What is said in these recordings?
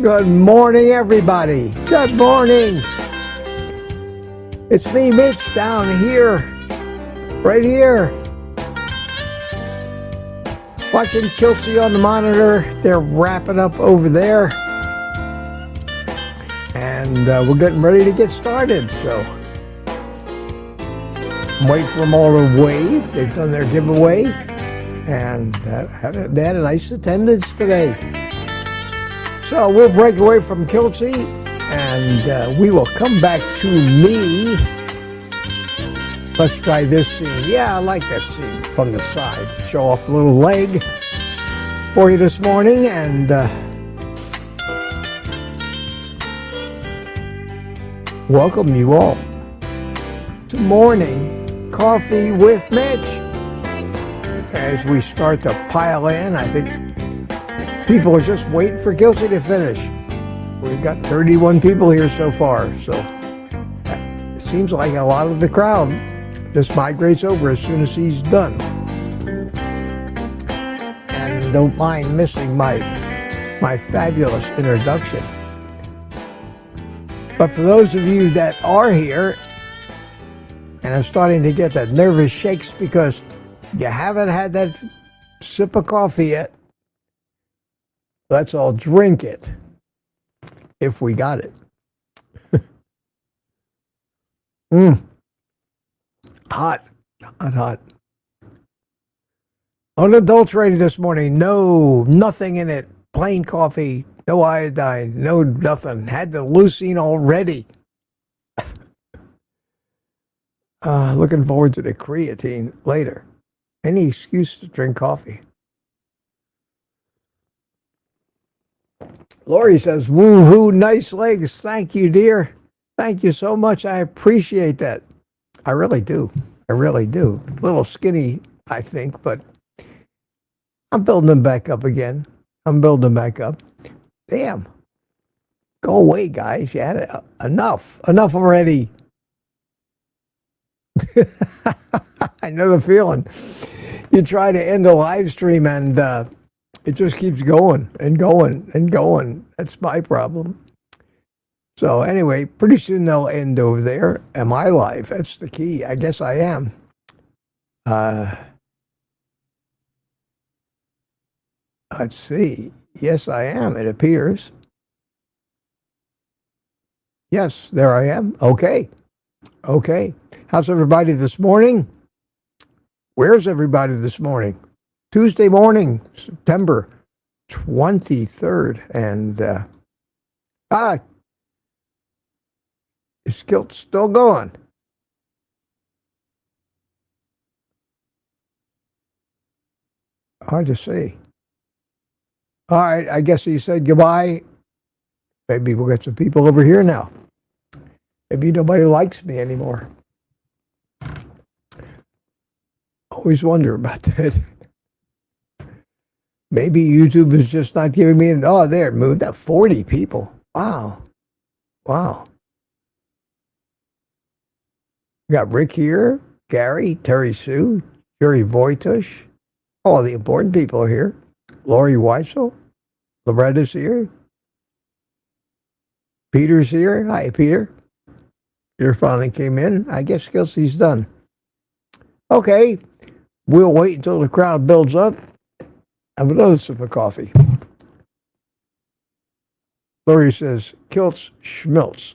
Good morning, everybody. Good morning. It's me, Mitch, down here, right here, watching Kiltsy on the monitor. They're wrapping up over there, and we're getting ready to get started. So I'm waiting for them all to wave. They've done their giveaway, and they had a nice attendance today. So we'll break away from Kiltsy, and we will come back to me. Let's try this scene. Yeah, I like that scene from the side. Show off a little leg for you this morning, and welcome you all to Morning Coffee with Mitch. As we start to pile in, I think people are just waiting for Kiltsy to finish. We've got 31 people here so far, so it seems like a lot of the crowd just migrates over as soon as he's done. And don't mind missing my fabulous introduction. But for those of you that are here and are starting to get that nervous shakes because you haven't had that sip of coffee yet, let's all drink it, if we got it. Hot, hot, hot. Unadulterated this morning. No, nothing in it. Plain coffee, no iodine, no nothing. Had the leucine already. Looking forward to the creatine later. Any excuse to drink coffee. Lori says, woo-hoo, nice legs. Thank you, dear. Thank you so much. I appreciate that. I really do. I really do. A little skinny, I think, but I'm building them back up again. I'm building them back up. Damn. Go away, guys. You had enough. Enough already. I know the feeling. You try to end a live stream and it just keeps going and going and going. That's my problem. So anyway, pretty soon they'll end over there. Am I live? That's the key. I guess I am. Let's see. Yes, I am, it appears. Yes, there I am. Okay. Okay. How's everybody this morning? Where's everybody this morning? Tuesday morning, September 23rd, and is Kilt still going? Hard to see. All right, I guess he said goodbye. Maybe we'll get some people over here now. Maybe nobody likes me anymore. Always wonder about that. Maybe YouTube is just not giving me an... Oh, there, it moved up 40 people. Wow. Wow. We got Rick here, Gary, Terry Sue, Jerry Voitush. All the important people are here. Lori Weitzel. Loretta's here. Peter's here. Hi, Peter. Peter finally came in. I guess Kiltsy's done. Okay. We'll wait until the crowd builds up. Have another sip of coffee. Lori says, Kilts schmilts.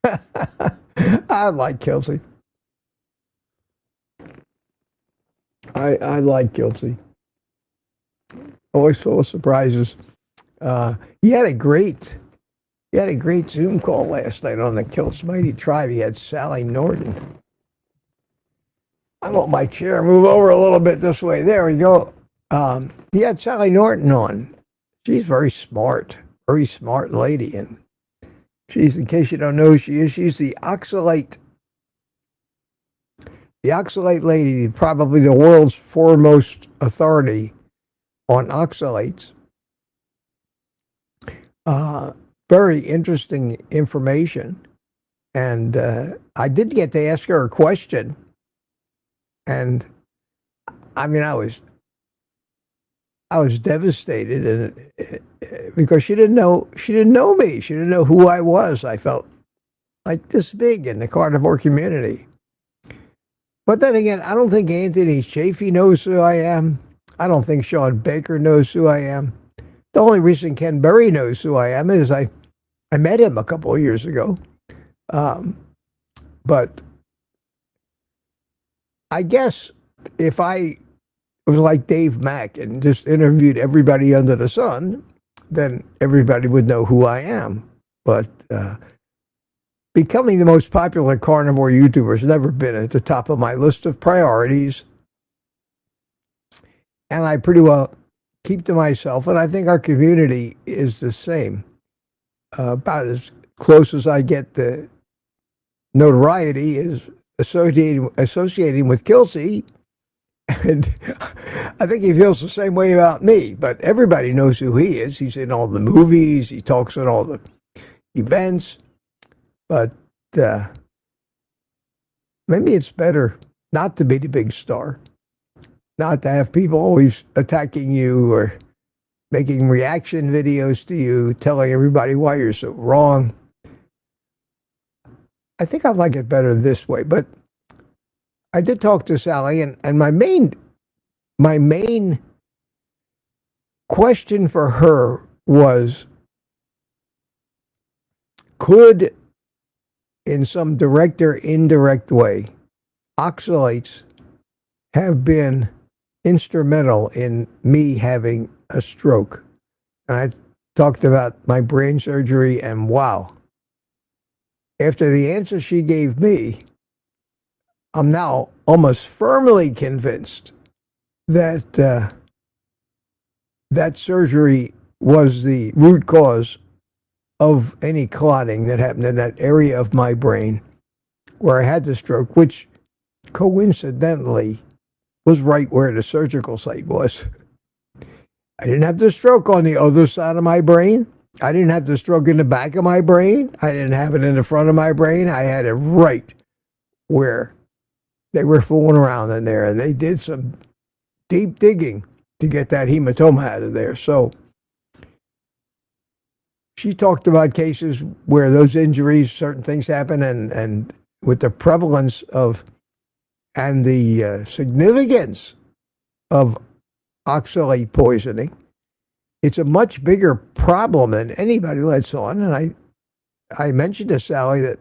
I like Kiltsy. I like Kiltsy. Always full of surprises. He had a great Zoom call last night on the Kilts Mighty Tribe. He had Sally Norton. I want my chair move over a little bit this way. There we go. He had Sally Norton on. She's very smart lady. And she's, in case you don't know who she is, she's the Oxalate lady, probably the world's foremost authority on oxalates. Very interesting information. And I did get to ask her a question. And I mean, I was I was devastated, and because she didn't know me. She didn't know who I was. I felt like this big in the carnivore community. But then again, I don't think Anthony Chafee knows who I am. I don't think Sean Baker knows who I am. The only reason Ken Berry knows who I am is I met him a couple of years ago. But I guess if I was like Dave Mack and just interviewed everybody under the sun, then everybody would know who I am. But becoming the most popular carnivore YouTuber has never been at the top of my list of priorities. And I pretty well keep to myself, and I think our community is the same. About as close as I get the notoriety is associating with Kelsey. And I think he feels the same way about me, but everybody knows who he is. He's in all the movies, he talks at all the events, but maybe it's better not to be the big star, not to have people always attacking you or making reaction videos to you, telling everybody why you're so wrong. I think I'd like it better this way, but I did talk to Sally, and my main question for her was, could, in some direct or indirect way, oxalates have been instrumental in me having a stroke? And I talked about my brain surgery, and wow, after the answer she gave me, I'm now almost firmly convinced that that surgery was the root cause of any clotting that happened in that area of my brain where I had the stroke, which coincidentally was right where the surgical site was. I didn't have the stroke on the other side of my brain. I didn't have the stroke in the back of my brain. I didn't have it in the front of my brain. I had it right where they were fooling around in there, and they did some deep digging to get that hematoma out of there. So she talked about cases where those injuries, certain things happen, and with the prevalence of and the significance of oxalate poisoning, it's a much bigger problem than anybody lets on. And I mentioned to Sally that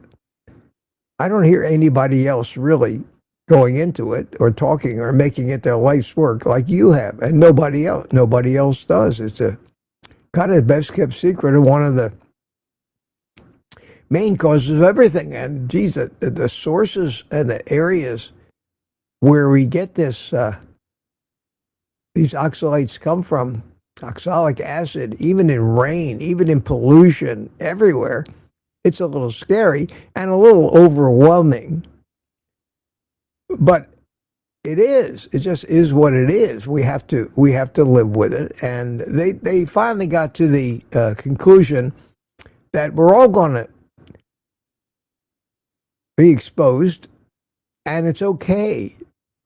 I don't hear anybody else really going into it or talking or making it their life's work like you have, and nobody else does. It's a kind of best kept secret and one of the main causes of everything. And geez, the sources and the areas where we get this these oxalates come from, oxalic acid, even in rain, even in pollution, everywhere. It's a little scary and a little overwhelming. But it is. It just is what it is. We have to live with it. And they finally got to the conclusion that we're all going to be exposed, and it's okay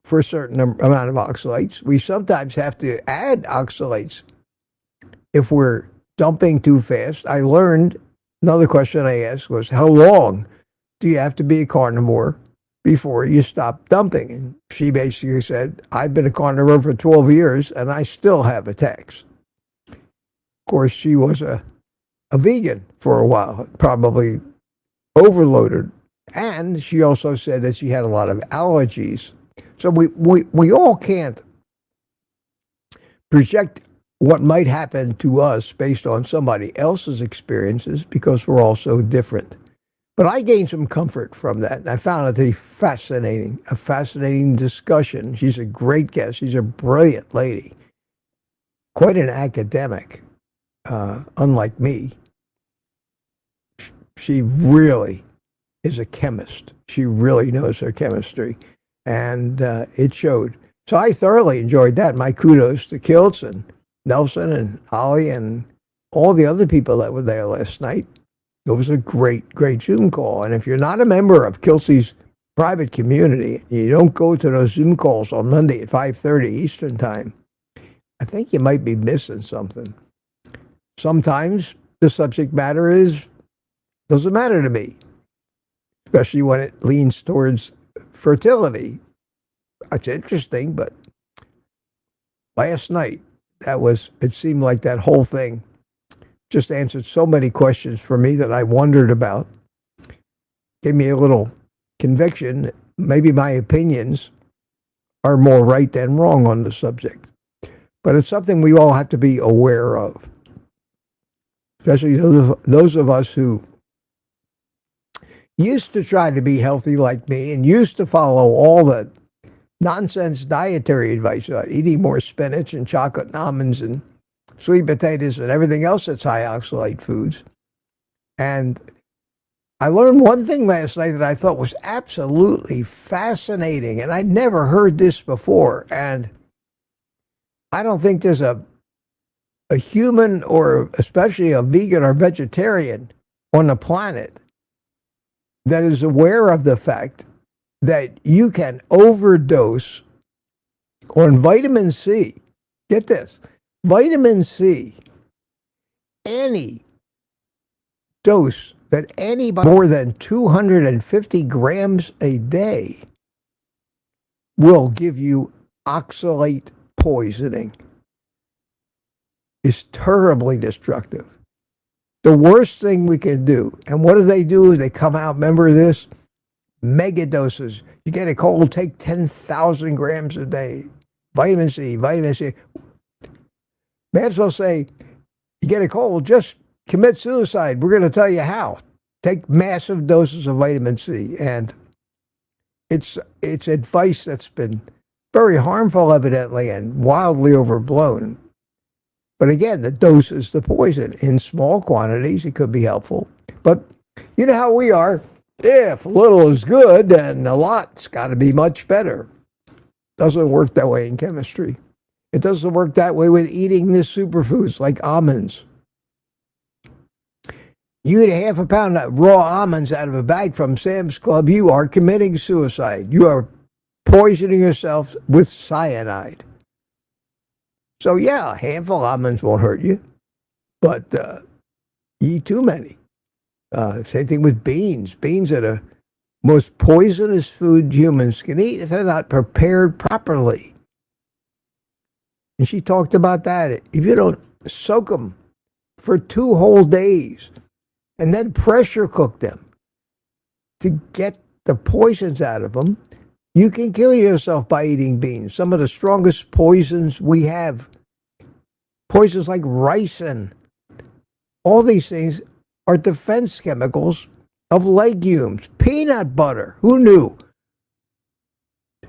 for a certain amount of oxalates. We sometimes have to add oxalates if we're dumping too fast. I learned, another question I asked was, how long do you have to be a carnivore before you stop dumping? And she basically said, I've been a carnivore for 12 years and I still have attacks. Of course, she was a vegan for a while, probably overloaded. And she also said that she had a lot of allergies. So we all can't project what might happen to us based on somebody else's experiences because we're all so different. But I gained some comfort from that, and I found it to be fascinating, a fascinating discussion. She's a great guest. She's a brilliant lady, quite an academic, unlike me. She really is a chemist. She really knows her chemistry, and it showed. So I thoroughly enjoyed that. My kudos to Kiltz and Nelson and Ollie and all the other people that were there last night. It was a great Zoom call. And if you're not a member of Kelsey's private community, you don't go to those Zoom calls on Monday at 5:30 Eastern Time, I think you might be missing something. Sometimes the subject matter doesn't matter to me, especially when it leans towards fertility. It's interesting, but last night, it seemed like that whole thing just answered so many questions for me that I wondered about. Gave me a little conviction. Maybe my opinions are more right than wrong on the subject. But it's something we all have to be aware of, especially those of us who used to try to be healthy like me and used to follow all the nonsense dietary advice about eating more spinach and chocolate and almonds and sweet potatoes and everything else that's high oxalate foods. And I learned one thing last night that I thought was absolutely fascinating, and I'd never heard this before. And I don't think there's a human, or especially a vegan or vegetarian on the planet, that is aware of the fact that you can overdose on vitamin C. Get this, vitamin C, any dose that anybody more than 250 grams a day will give you oxalate poisoning. Is terribly destructive. The worst thing we can do, and what do? They come out, remember this? Mega doses. You get a cold, take 10,000 grams a day. Vitamin C, vitamin C. May as well say, you get a cold, just commit suicide. We're going to tell you how. Take massive doses of vitamin C. And it's advice that's been very harmful, evidently, and wildly overblown. But again, the dose is the poison. In small quantities, it could be helpful. But you know how we are. If little is good, then a lot's got to be much better. Doesn't work that way in chemistry. It doesn't work that way with eating the superfoods like almonds. You eat a half a pound of raw almonds out of a bag from Sam's Club, you are committing suicide. You are poisoning yourself with cyanide. So yeah, a handful of almonds won't hurt you, but you eat too many. Same thing with beans. Beans are the most poisonous food humans can eat if they're not prepared properly. And she talked about that. If you don't soak them for 2 whole days and then pressure cook them to get the poisons out of them, you can kill yourself by eating beans. Some of the strongest poisons we have, poisons like ricin, all these things are defense chemicals of legumes. Peanut butter. Who knew?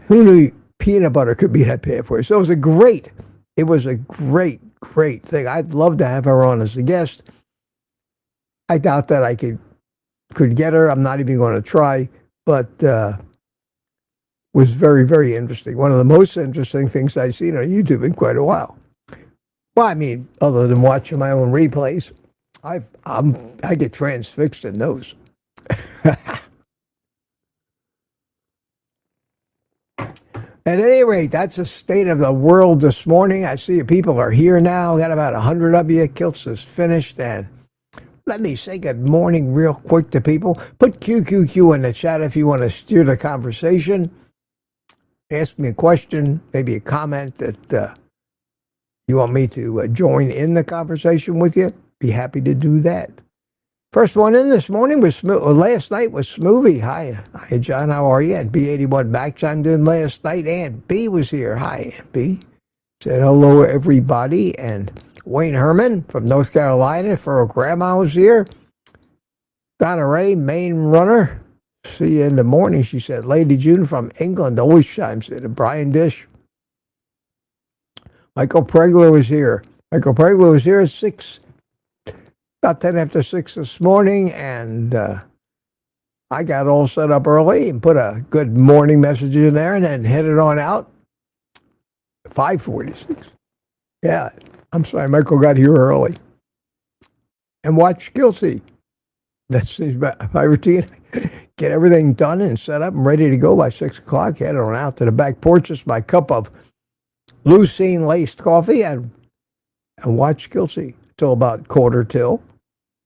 Who knew peanut butter could be that bad for you? So it was a great thing. I'd love to have her on as a guest. I doubt that I could get her. I'm not even going to try, but was very, very interesting. One of the most interesting things I've seen on YouTube in quite a while. Well, I mean, other than watching my own replays, I get transfixed in those. At any rate, that's the state of the world this morning. I see people are here now. Got about 100 of you. Kilts is finished. And let me say good morning real quick to people. Put QQQ in the chat if you want to steer the conversation. Ask me a question, maybe a comment that you want me to join in the conversation with you. Be happy to do that. First one in this morning was last night was Smoothie. Hi, John. How are you? And B81 Mac chimed in last night. Aunt B was here. Hi, Aunt B. Said hello, everybody. And Wayne Herman from North Carolina for Grandma was here. Donna Ray, Maine runner. See you in the morning, she said. Lady June from England always chimes in. And Brian Dish. Michael Pregler was here. Michael Pregler was here at 6. About 10 after 6 this morning, and I got all set up early and put a good morning message in there and then headed on out. 5:46. Yeah, I'm sorry, Michael got here early. And watch Guilty. That's my routine. Get everything done and set up and ready to go by 6 o'clock. Headed on out to the back porch. Just my cup of leucine-laced coffee and watch Kelsey till about quarter till,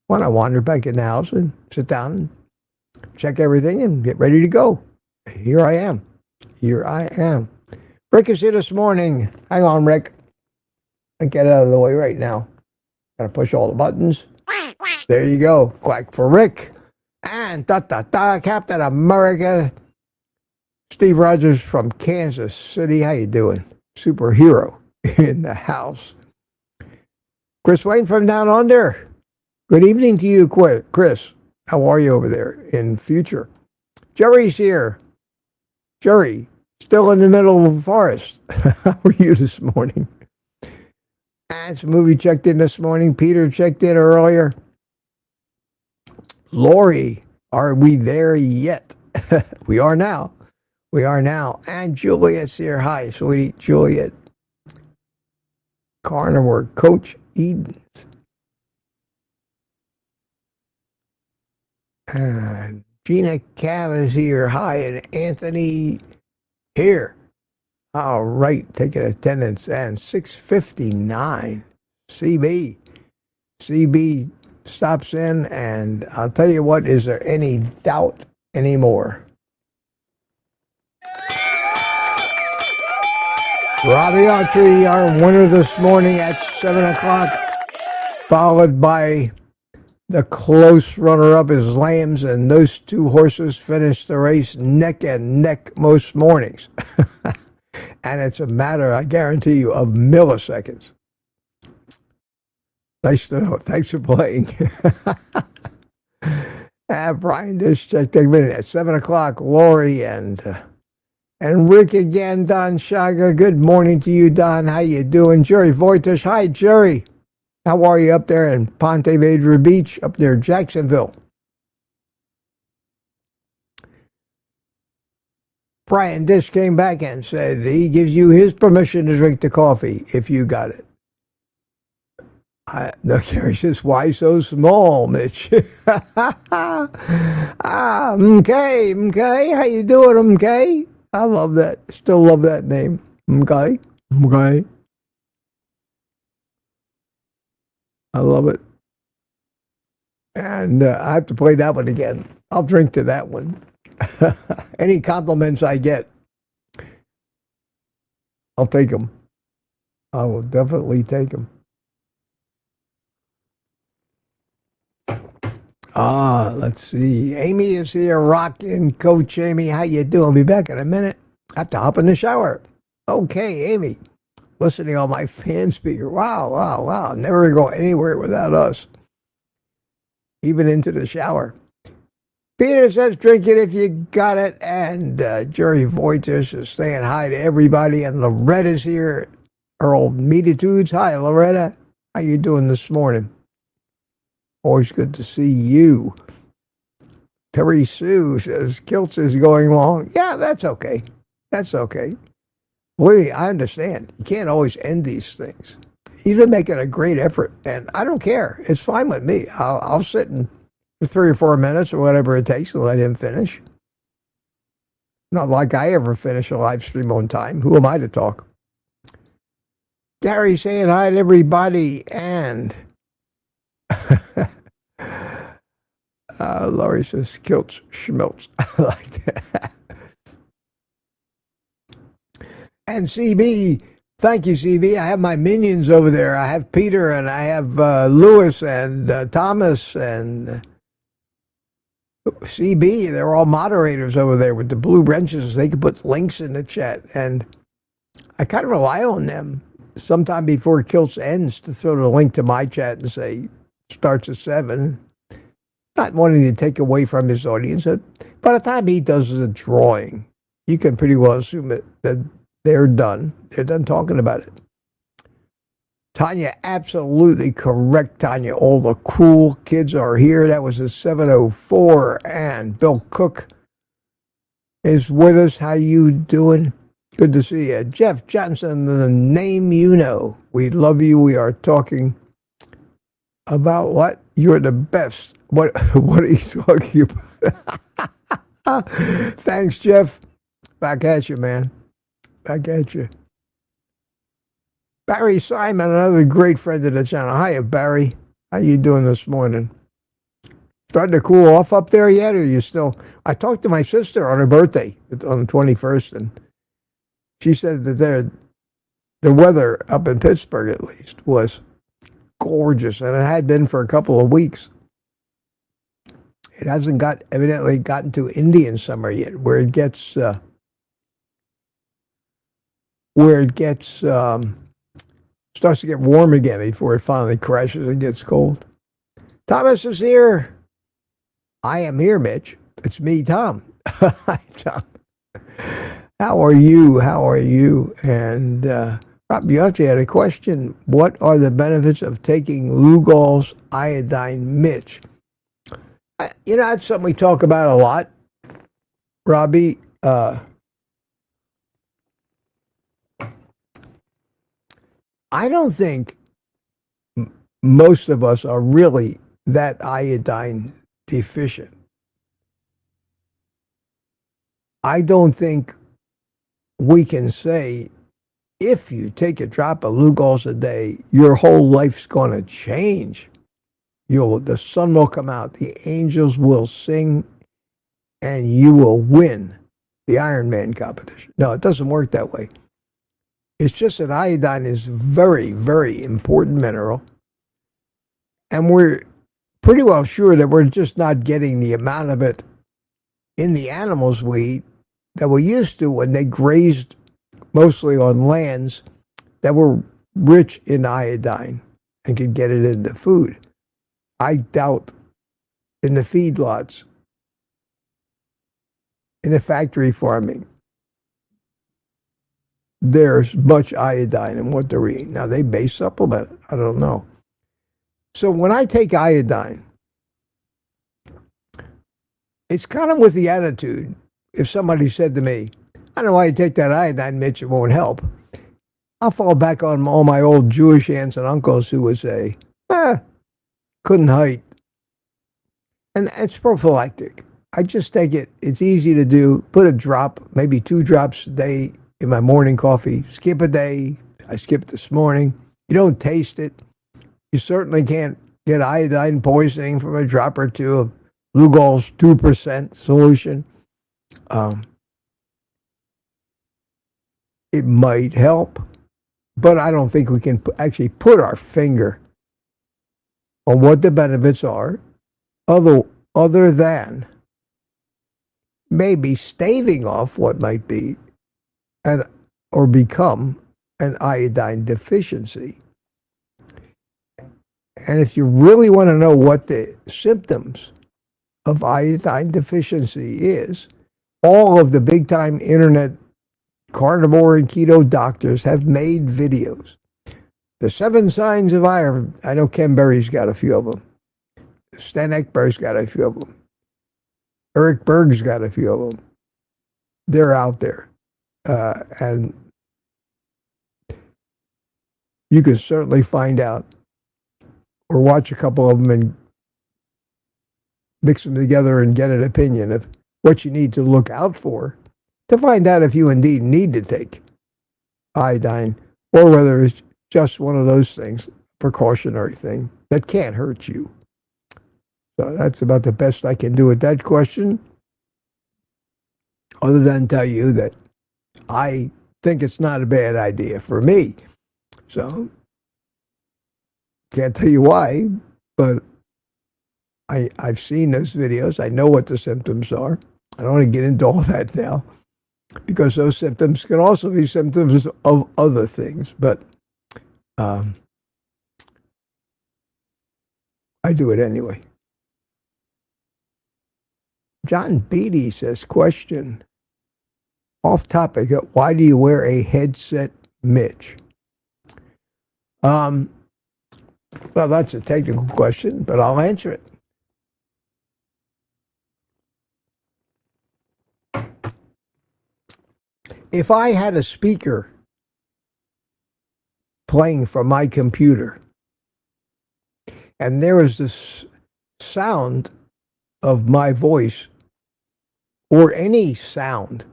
when I wander back in the house and sit down and check everything and get ready to go. Here I am. Rick is here this morning. Hang on, Rick. I get out of the way right now. Gotta push all the buttons. There you go. Quack for Rick. And Captain America, Steve Rogers from Kansas City. How you doing? Superhero in the house. Chris Wayne from down under. Good evening to you, Chris. How are you over there in future? Jerry's here. Jerry, still in the middle of the forest. How are you this morning? And some movie checked in this morning. Peter checked in earlier. Lori, are we there yet? We are now. And Juliet's here. Hi, sweetie. Juliet. Carnivore Coach Eden. And Gina Cav is here. Hi, and Anthony here. All right, taking attendance. And 6:59. CB stops in, and I'll tell you what, is there any doubt anymore? Robbie Autry, our winner this morning at 7 o'clock, followed by the close runner-up is Lambs, and those two horses finished the race neck and neck most mornings. And it's a matter, I guarantee you, of milliseconds. Nice to know. Thanks for playing. Brian, just checked a minute at 7 o'clock. Lori and Rick again. Don Shaga. Good morning to you, Don. How you doing? Jerry Voitish. Hi, Jerry. How are you up there in Ponte Vedra Beach, up there in Jacksonville? Brian Dish came back and said he gives you his permission to drink the coffee if you got it. No, Gary says, why so small, Mitch? MK, how you doing, MK? I love that. Still love that name, MK. I love it. And I have to play that one again. I'll drink to that one. Any compliments I get, I'll take them. I will definitely take them. Let's see. Amy is here, rocking. Coach Amy, how you doing? I'll be back in a minute. I have to hop in the shower. Okay, Amy. Listening on my fan speaker. Wow. Never go anywhere without us. Even into the shower. Peter says, drink it if you got it. And Jerry Voitish is saying hi to everybody. And Loretta's here. Earl Meatitudes. Hi, Loretta. How you doing this morning? Always good to see you. Terry Sue says, Kilts is going long. Yeah, that's okay. Believe me, I understand. You can't always end these things. He's been making a great effort, and I don't care. It's fine with me. I'll sit for 3 or 4 minutes or whatever it takes and let him finish. Not like I ever finish a live stream on time. Who am I to talk? Gary saying hi to everybody, and Laurie says, Kilts schmelts. I like that. And CB, thank you, CB. I have my minions over there. I have Peter, and I have Lewis, and Thomas, and CB. They're all moderators over there with the blue wrenches. They can put links in the chat, and I kind of rely on them sometime before Kilts ends to throw the link to my chat and say, starts at 7. Not wanting to take away from his audience. But by the time he does the drawing, you can pretty well assume that they're done. They're done talking about it. Tanya, absolutely correct, Tanya. All the cool kids are here. That was a 7:04. And Bill Cook is with us. How you doing? Good to see you. Jeff Johnson, the name you know. We love you. We are talking about what? You're the best. What are you talking about? Thanks, Jeff. Back at you, man. Back at you. Barry Simon, another great friend of the channel. Hiya, Barry. How you doing this morning? Starting to cool off up there yet, or you still? I talked to my sister on her birthday on the 21st, and she said that the weather up in Pittsburgh, at least, was gorgeous, and it had been for a couple of weeks. It hasn't evidently gotten to Indian summer yet, where it gets starts to get warm again before it finally crashes and gets cold. Thomas is here. I am here, Mitch. It's me, Tom. Hi, Tom. How are you? How are you? And Rob, you actually had a question. What are the benefits of taking Lugol's iodine, Mitch? That's something we talk about a lot, Robbie. I don't think most of us are really that iodine deficient. I don't think we can say, if you take a drop of Lugol's a day, your whole life's going to change. The sun will come out, the angels will sing, and you will win the Iron Man competition. No, it doesn't work that way. It's just that iodine is a very, very important mineral, and we're pretty well sure that we're just not getting the amount of it in the animals we eat that we used to when they grazed mostly on lands that were rich in iodine and could get it into food. I doubt in the feedlots, in the factory farming, there's much iodine in what they're eating. Now, they may supplement it. I don't know. So when I take iodine, it's kind of with the attitude, if somebody said to me, I don't know why you take that iodine, Mitch, it won't help. I'll fall back on all my old Jewish aunts and uncles who would say, couldn't height. And it's prophylactic. I just take it. It's easy to do. Put a drop, maybe 2 drops a day in my morning coffee. Skip a day. I skipped this morning. You don't taste it. You certainly can't get iodine poisoning from a drop or 2 of Lugol's 2% solution. It might help, but I don't think we can actually put our finger on what the benefits are, other than maybe staving off what might be or become an iodine deficiency. And if you really want to know what the symptoms of iodine deficiency is, all of the big-time internet carnivore and keto doctors have made videos. The 7 signs of iron. I know Ken Berry's got a few of them. Stan Ekberg's got a few of them. Eric Berg's got a few of them. They're out there. And you can certainly find out or watch a couple of them and mix them together and get an opinion of what you need to look out for to find out if you indeed need to take iodine or whether it's just one of those things, precautionary thing, that can't hurt you. So that's about the best I can do with that question, other than tell you that I think it's not a bad idea for me. So can't tell you why, but I've seen those videos. I know what the symptoms are. I don't want to get into all that now, because those symptoms can also be symptoms of other things. But I do it anyway. John Beatty says, question, off topic, why do you wear a headset, Mitch? Well, that's a technical question, but I'll answer it. If I had a speaker playing from my computer and there was this sound of my voice or any sound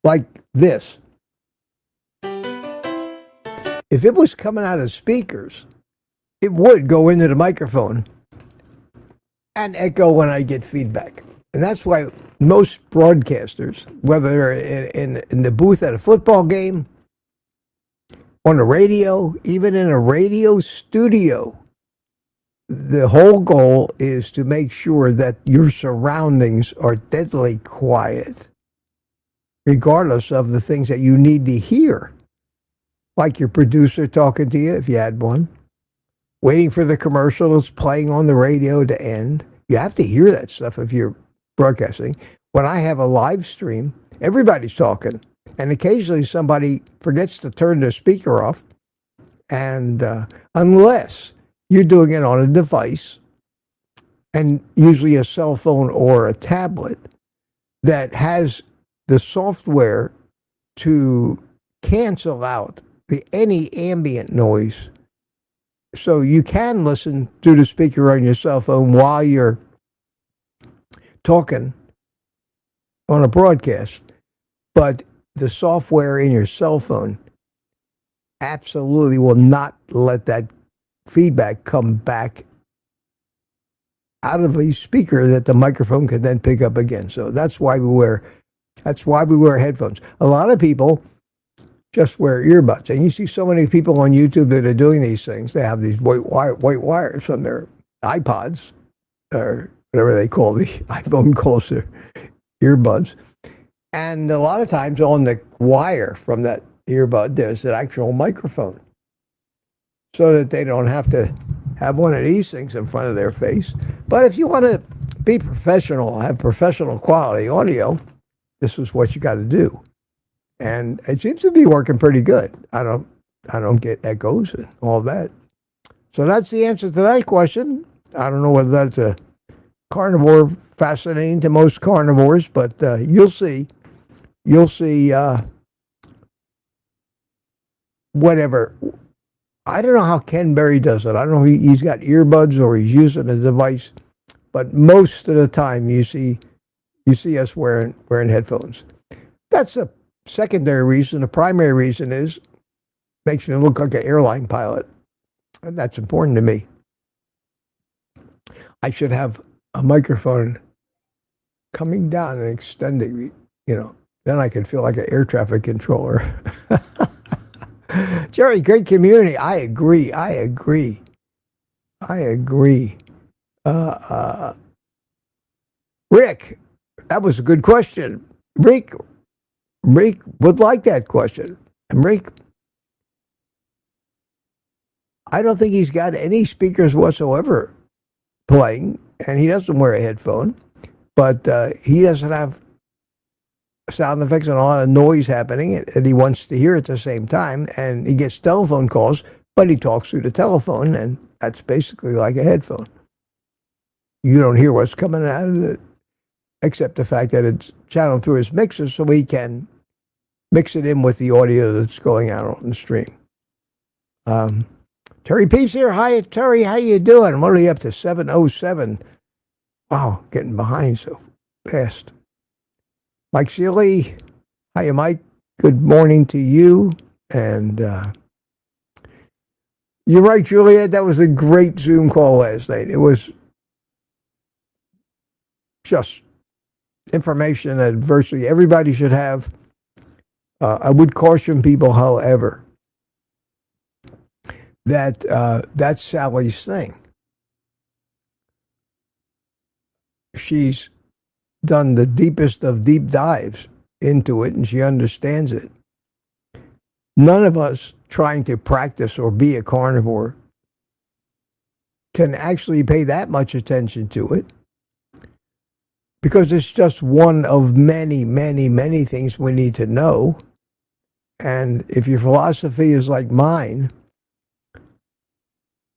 like this, if it was coming out of speakers, it would go into the microphone and echo when I get feedback. And that's why most broadcasters, whether they're in the booth at a football game, on the radio, even in a radio studio, the whole goal is to make sure that your surroundings are deadly quiet, regardless of the things that you need to hear. Like your producer talking to you, if you had one, waiting for the commercial that's playing on the radio to end. You have to hear that stuff if you're broadcasting. When I have a live stream, everybody's talking. And occasionally somebody forgets to turn their speaker off. And unless you're doing it on a device, and usually a cell phone or a tablet, that has the software to cancel out any ambient noise. So you can listen through the speaker on your cell phone while you're talking on a broadcast. But the software in your cell phone absolutely will not let that feedback come back out of a speaker that the microphone can then pick up again. So that's why we wear headphones. A lot of people just wear earbuds, and you see so many people on YouTube that are doing these things. They have these white wires from their iPods, or whatever they call the iPhone calls their earbuds. And a lot of times on the wire from that earbud, there's an actual microphone, so that they don't have to have one of these things in front of their face. But if you want to be professional, have professional quality audio, this is what you got to do. And it seems to be working pretty good. I don't get echoes and all that. So that's the answer to that question. I don't know whether that's a carnivore fascinating to most carnivores, but you'll see. You'll see whatever. I don't know how Ken Berry does it. I don't know if he's got earbuds or he's using a device, but most of the time you see us wearing headphones. That's a secondary reason. The primary reason is makes me look like an airline pilot, and that's important to me. I should have a microphone coming down and extending, then I can feel like an air traffic controller. Jerry, great community. I agree. Rick, that was a good question. Rick would like that question. And Rick, I don't think he's got any speakers whatsoever playing, and he doesn't wear a headphone, but he doesn't have sound effects and a lot of noise happening, and he wants to hear at the same time, and he gets telephone calls, but he talks through the telephone, and that's basically like a headphone. You don't hear what's coming out of it, except the fact that it's channeled through his mixer, so he can mix it in with the audio that's going out on the stream. Terry Peace here. Hi, Terry. How you doing? What are you up to? 7:07. Wow, getting behind so fast. Mike Seeley. Hiya, Mike. Good morning to you. And you're right, Juliet. That was a great Zoom call last night. It was just information that virtually everybody should have. I would caution people, however, that that's Sally's thing. She's done the deepest of deep dives into it, and she understands it. None of us trying to practice or be a carnivore can actually pay that much attention to it, because it's just one of many, many, many things we need to know. And if your philosophy is like mine,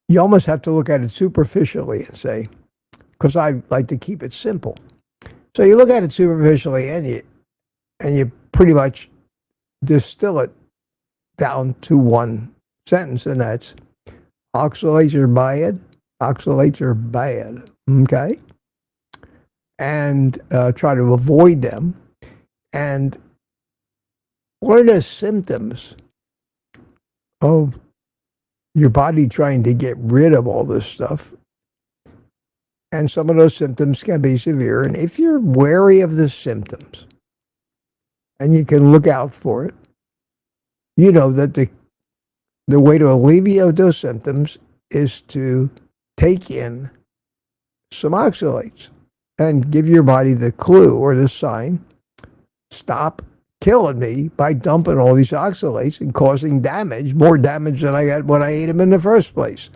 you almost have to look at it superficially and say, because I like to keep it simple. So you look at it superficially, and you pretty much distill it down to one sentence, and that's oxalates are bad. Oxalates are bad. Okay? And try to avoid them. And what are the symptoms of your body trying to get rid of all this stuff. And some of those symptoms can be severe. And if you're wary of the symptoms and you can look out for it, you know that the way to alleviate those symptoms is to take in some oxalates and give your body the clue or the sign, stop killing me by dumping all these oxalates and causing damage, more damage than I got when I ate them in the first place.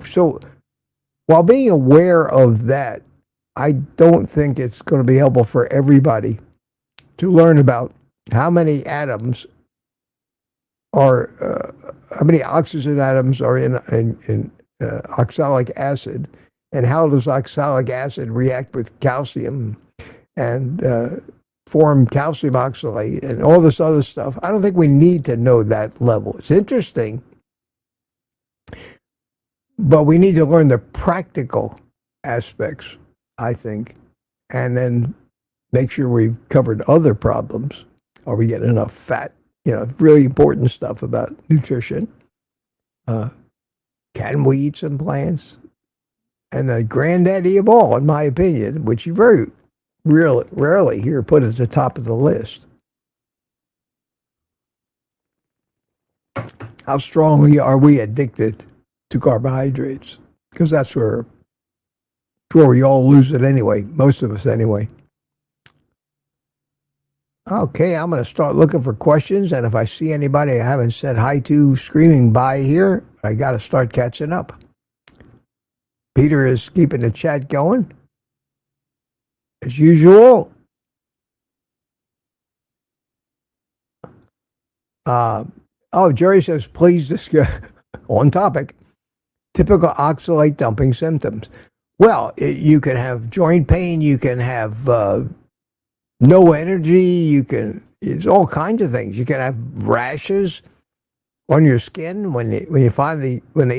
So while being aware of that, I don't think it's going to be helpful for everybody to learn about how many atoms are, how many oxygen atoms are in oxalic acid, and how does oxalic acid react with calcium and form calcium oxalate and all this other stuff. I don't think we need to know that level. It's interesting, but we need to learn the practical aspects, I think, and then make sure we've covered other problems. Are we getting enough fat? You know, really important stuff about nutrition. Can we eat some plants? And the granddaddy of all, in my opinion, which you very rarely hear put at the top of the list. How strongly are we addicted to carbohydrates? Because that's where we all lose it anyway, most of us anyway. Okay, I'm going to start looking for questions, and if I see anybody I haven't said hi to screaming by here, I got to start catching up. Peter is keeping the chat going, as usual. Jerry says, please discuss, on topic, typical oxalate dumping symptoms. Well, you can have joint pain, you can have no energy, it's all kinds of things. You can have rashes on your skin when they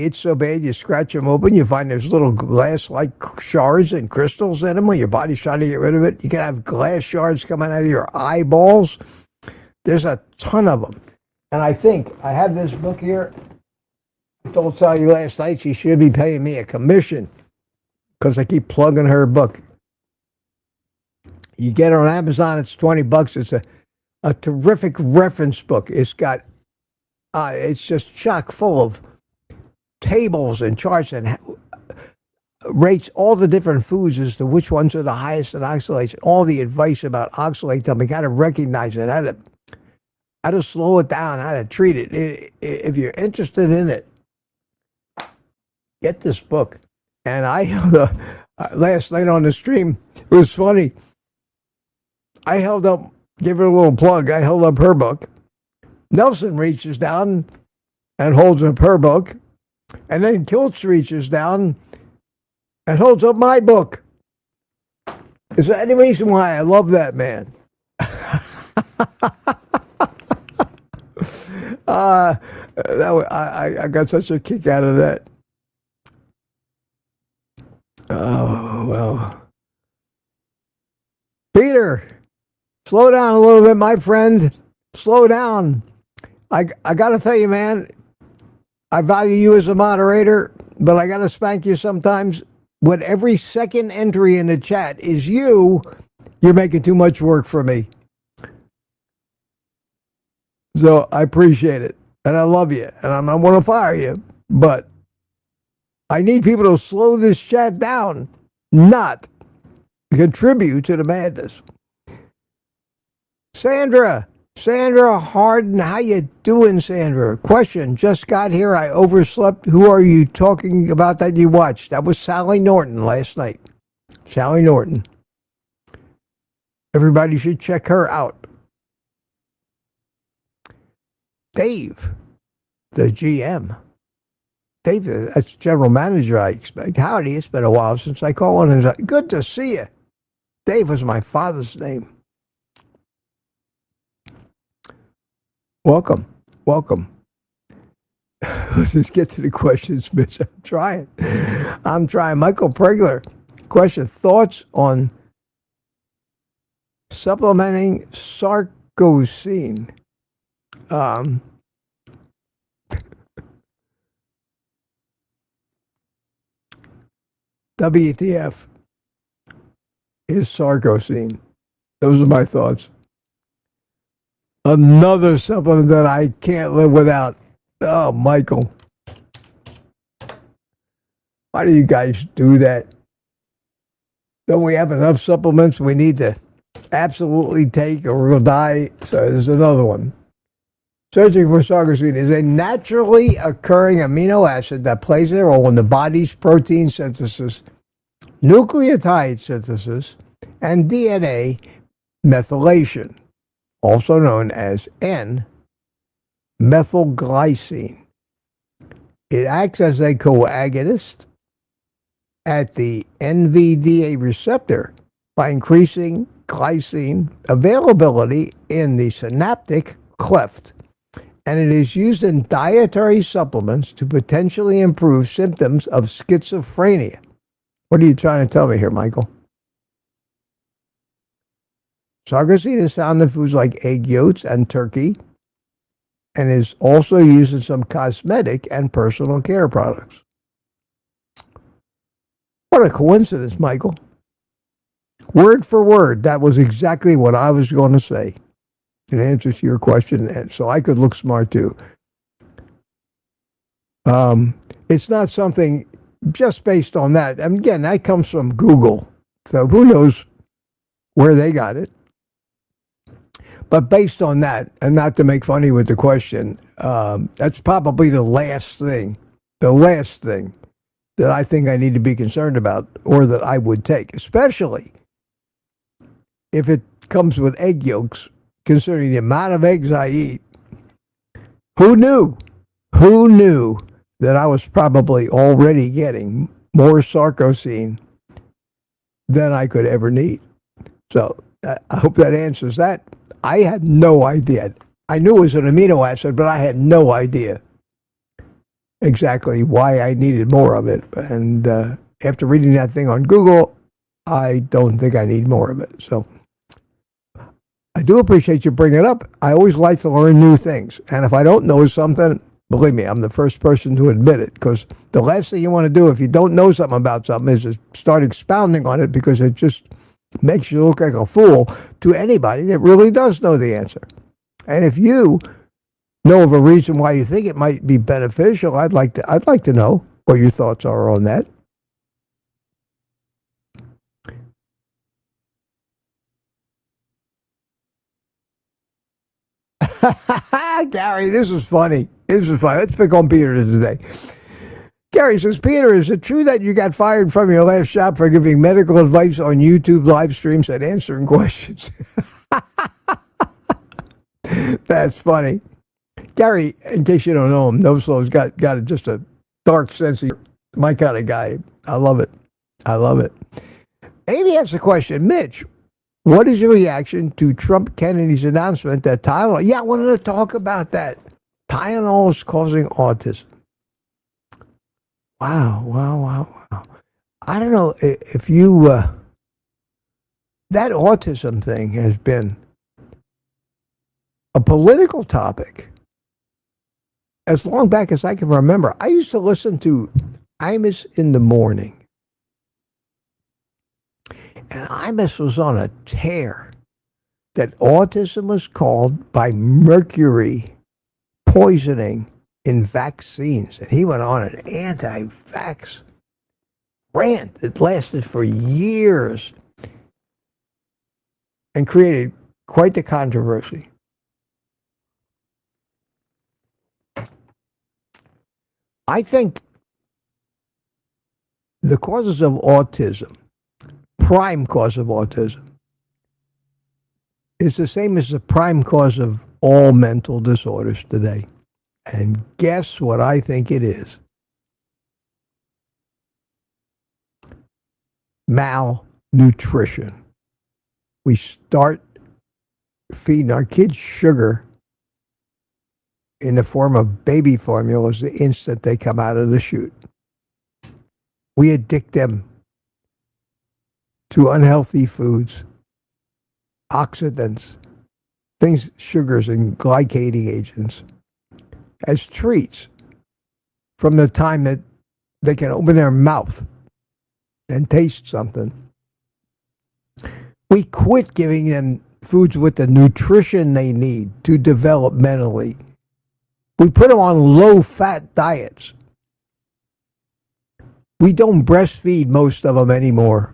itch so bad, you scratch them open, you find there's little glass-like shards and crystals in them when your body's trying to get rid of it. You can have glass shards coming out of your eyeballs. There's a ton of them. And I think I have this book here. I told Sally last night she should be paying me a commission because I keep plugging her book. You get it on Amazon, it's $20. It's a terrific reference book. It's got it's just chock full of tables and charts and rates all the different foods as to which ones are the highest in oxalates, all the advice about oxalate dumping, how to recognize it, how to slow it down, how to treat it. If you're interested in it, get this book. And I last night on the stream, it was funny. I held up, give her a little plug, I held up her book. Nelson reaches down and holds up her book. And then Kiltz reaches down and holds up my book. Is there any reason why I love that man? I got such a kick out of that. Oh, well. Peter, slow down a little bit, my friend. Slow down. I got to tell you, man, I value you as a moderator, but I got to spank you sometimes. When every second entry in the chat is you're making too much work for me. So I appreciate it, and I love you, and I'm not going to fire you, but I need people to slow this chat down, not contribute to the madness. Sandra Harden, how you doing, Sandra? Question, just got here, I overslept. Who are you talking about that you watched? That was Sally Norton last night. Sally Norton. Everybody should check her out. Dave, the GM. Dave, that's general manager, I expect. Howdy, it's been a while since I called one. Good to see you. Dave was my father's name. Welcome. Let's just get to the questions, Mitch. I'm trying. Michael Pregler, question, thoughts on supplementing sarcosine? WTF is sarcosine. Those are my thoughts. Another supplement that I can't live without. Oh, Michael. Why do you guys do that? Don't we have enough supplements we need to absolutely take or we'll die? So there's another one. Searching for sarcosine is a naturally occurring amino acid that plays a role in the body's protein synthesis, nucleotide synthesis, and DNA methylation, also known as N-methylglycine. It acts as a coagonist at the NVDA receptor by increasing glycine availability in the synaptic cleft, and it is used in dietary supplements to potentially improve symptoms of schizophrenia. What are you trying to tell me here, Michael? Sarcosine is found in foods like egg yolks and turkey, and is also used in some cosmetic and personal care products. What a coincidence, Michael. Word for word, that was exactly what I was going to say in answer to your question, and so I could look smart too. It's not something just based on that. And again, that comes from Google, so who knows where they got it. But based on that, and not to make funny with the question, that's probably the last thing that I think I need to be concerned about or that I would take, especially if it comes with egg yolks, considering the amount of eggs I eat. Who knew that I was probably already getting more sarcosine than I could ever need? So I hope that answers that. I had no idea. I knew it was an amino acid, but I had no idea exactly why I needed more of it. And after reading that thing on Google, I don't think I need more of it. So I do appreciate you bringing it up. I always like to learn new things. And if I don't know something, believe me, I'm the first person to admit it, because the last thing you want to do if you don't know something about something is to start expounding on it, because it just makes you look like a fool to anybody that really does know the answer. And if you know of a reason why you think it might be beneficial, I'd like to know what your thoughts are on that. Gary, this is funny. Let's pick on Peter today. Gary says, Peter, is it true that you got fired from your last job for giving medical advice on YouTube live streams and answering questions? That's funny. Gary, in case you don't know him, Noslow's got just a dark sense of humor. My kind of guy. I love it. Amy has a question. Mitch, what is your reaction to Trump Kennedy's announcement that Tylenol... Yeah, I wanted to talk about that. Tylenol is causing autism. Wow. I don't know if you... that autism thing has been a political topic as long back as I can remember. I used to listen to Imus in the morning. And Imus was on a tear that autism was caused by mercury poisoning in vaccines. And he went on an anti-vax rant that lasted for years and created quite the controversy. I think the causes of autism, prime cause of autism, is the same as the prime cause of all mental disorders today. And guess what I think it is? Malnutrition. We start feeding our kids sugar in the form of baby formulas the instant they come out of the chute. We addict them to unhealthy foods, oxidants, things, sugars and glycating agents, as treats from the time that they can open their mouth. and taste something. We quit giving them foods with the nutrition they need to develop mentally. We put them on low-fat diets. We don't breastfeed most of them anymore.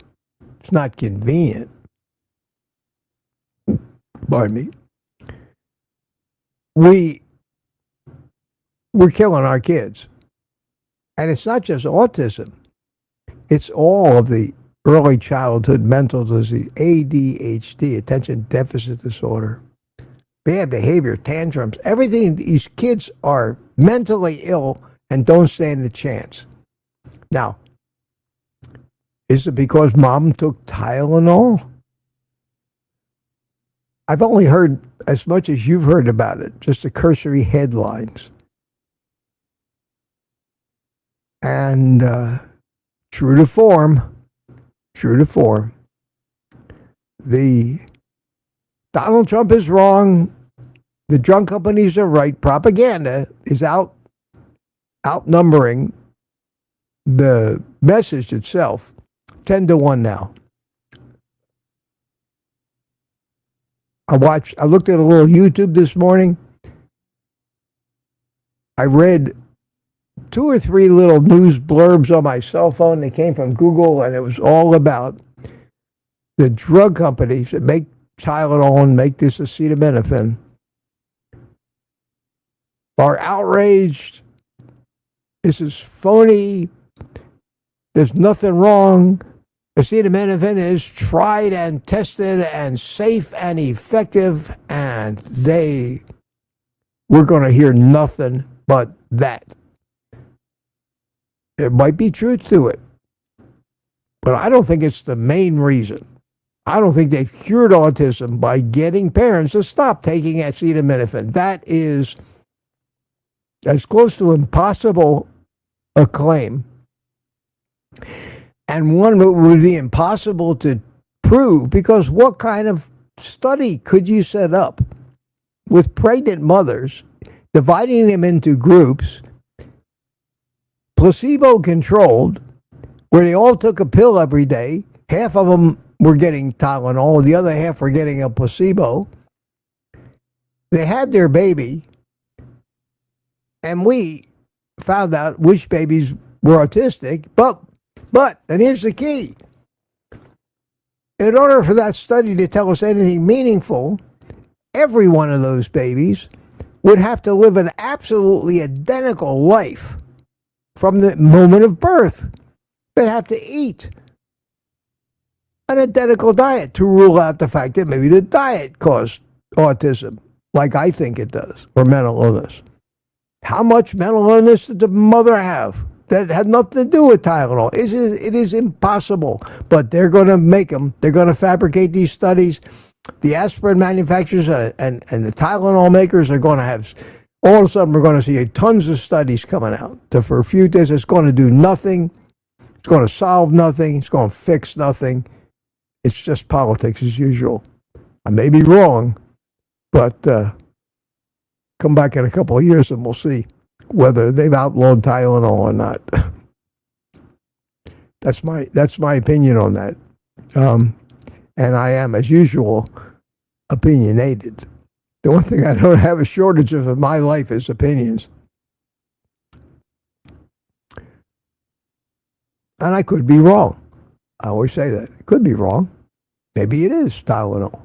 It's not convenient. Pardon me. We're killing our kids. And it's not just autism. It's all of the early childhood mental disease, ADHD, attention deficit disorder, bad behavior, tantrums, everything. These kids are mentally ill and don't stand a chance. Now, is it because mom took Tylenol? I've only heard as much as you've heard about it, just the cursory headlines. And true to form, the Donald Trump is wrong. The drug companies are right. Propaganda is outnumbering the message itself 10-1 now. I looked at a little YouTube this morning. I read 2 or 3 little news blurbs on my cell phone. They came from Google, and it was all about the drug companies that make Tylenol and make this acetaminophen are outraged. This is phony. There's nothing wrong. Acetaminophen is tried and tested and safe and effective, and we're going to hear nothing but that. There might be truth to it, but I don't think it's the main reason. I don't think they've cured autism by getting parents to stop taking acetaminophen. That is as close to impossible a claim, and one that would be impossible to prove, because what kind of study could you set up with pregnant mothers, dividing them into groups, placebo-controlled, where they all took a pill every day? Half of them were getting Tylenol, the other half were getting a placebo. They had their baby, and we found out which babies were autistic, but, and here's the key. In order for that study to tell us anything meaningful, every one of those babies would have to live an absolutely identical life from the moment of birth. They'd have to eat an identical diet to rule out the fact that maybe the diet caused autism, like I think it does, or mental illness. How much mental illness did the mother have? That had nothing to do with Tylenol. It is impossible, but they're going to make them. They're going to fabricate these studies. The aspirin manufacturers and the Tylenol makers are going to have, all of a sudden we're going to see tons of studies coming out to refute this. It's going to do nothing. It's going to solve nothing. It's going to fix nothing. It's just politics as usual. I may be wrong, but come back in a couple of years and we'll see whether they've outlawed Tylenol or not. That's my opinion on that. And I am, as usual, opinionated. The one thing I don't have a shortage of in my life is opinions. And I could be wrong. I always say that. It could be wrong. Maybe it is Tylenol.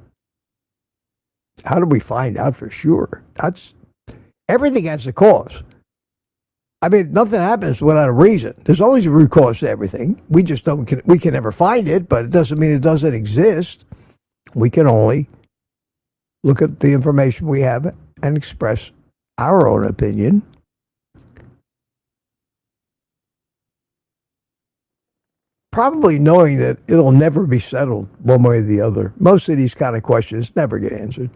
How do we find out for sure? Everything has a cause. I mean, nothing happens without a reason. There's always a root cause to everything. We can never find it, but it doesn't mean it doesn't exist. We can only look at the information we have and express our own opinion. Probably knowing that it'll never be settled one way or the other. Most of these kind of questions never get answered.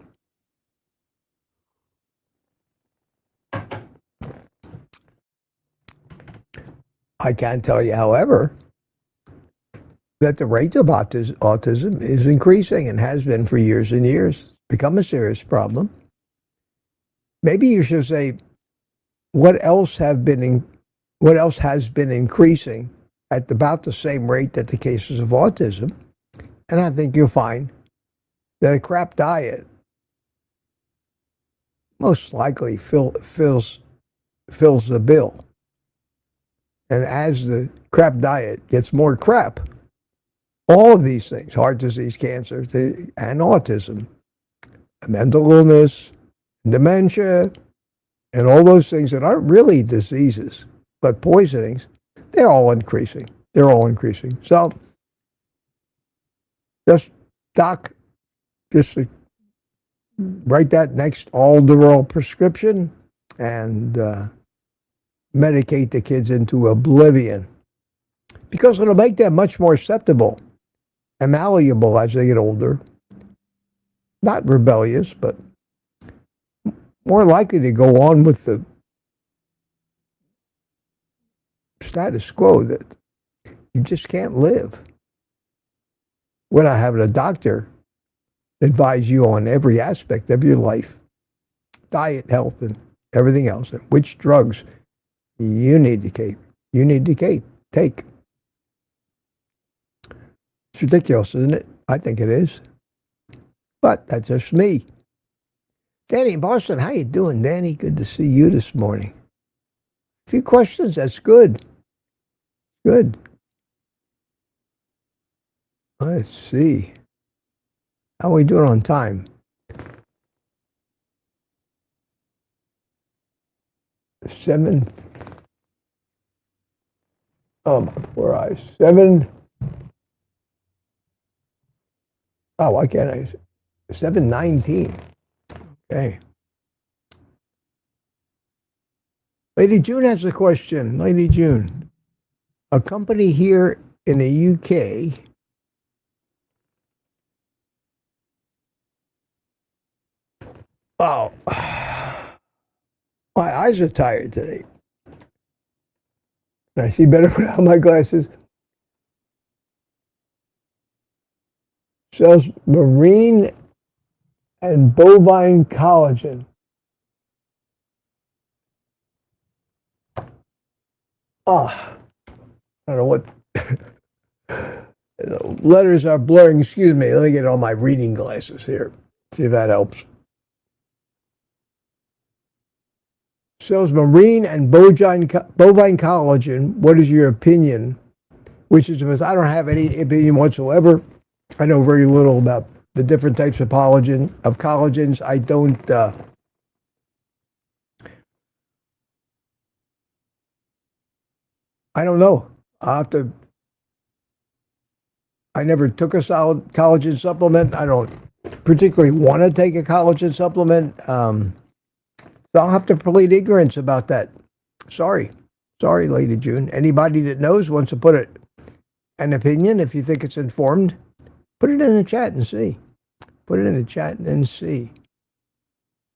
I can tell you, however, that the rate of autism is increasing and has been for years and years. It's become a serious problem. Maybe you should say, what else has been increasing at about the same rate that the cases of autism. And I think you'll find that a crap diet most likely fills the bill. And as the crap diet gets more crap, all of these things, heart disease, cancer, and autism, mental illness, dementia, and all those things that aren't really diseases, but poisonings, they're all increasing. They're all increasing. So just, doc, just write that next aldehyde prescription and medicate the kids into oblivion, because it'll make them much more susceptible and malleable as they get older. Not rebellious, but more likely to go on with the status quo that you just can't live without having a doctor advise you on every aspect of your life, diet, health, and everything else, and which drugs you need to take. It's ridiculous, isn't it? I think it is. But that's just me. Danny in Boston, how you doing, Danny? Good to see you this morning. A few questions, that's good. Good. Let's see. How are we doing on time? 7. Where are I? 7. Oh, why can't I? 7:19. Okay. Lady June has a question. Lady June, a company here in the UK Oh, my eyes are tired today. Can I see better without my glasses? Sells marine and bovine collagen. I don't know what the letters are blurring. Excuse me. Let me get on my reading glasses here. See if that helps. Sells marine and bovine collagen. What is your opinion? Which is because I don't have any opinion whatsoever. I know very little about the different types of collagens. I don't. I don't know. I never took a solid collagen supplement. I don't particularly want to take a collagen supplement. So I'll have to plead ignorance about that. Sorry, Lady June. Anybody that knows wants to put an opinion, if you think it's informed, put it in the chat and see.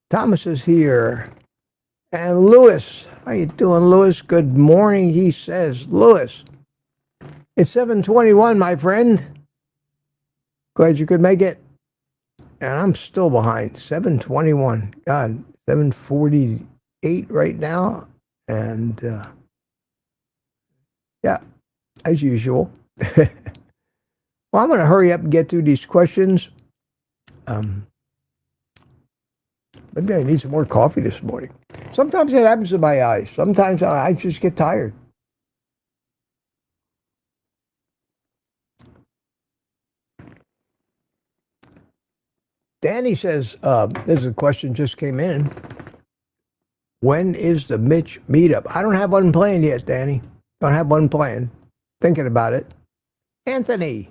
Thomas is here. And Lewis, how you doing, Lewis? Good morning, he says. Lewis, it's 7:21, my friend. Glad you could make it. And I'm still behind. 7:21. God, 7:48 right now. And yeah, as usual. Well, I'm going to hurry up and get through these questions. Maybe I need some more coffee this morning. Sometimes it happens to my eyes. Sometimes I just get tired. Danny says, there's a question just came in. When is the Mitch meetup? I don't have one planned yet, Danny. Don't have one planned. Thinking about it. Anthony.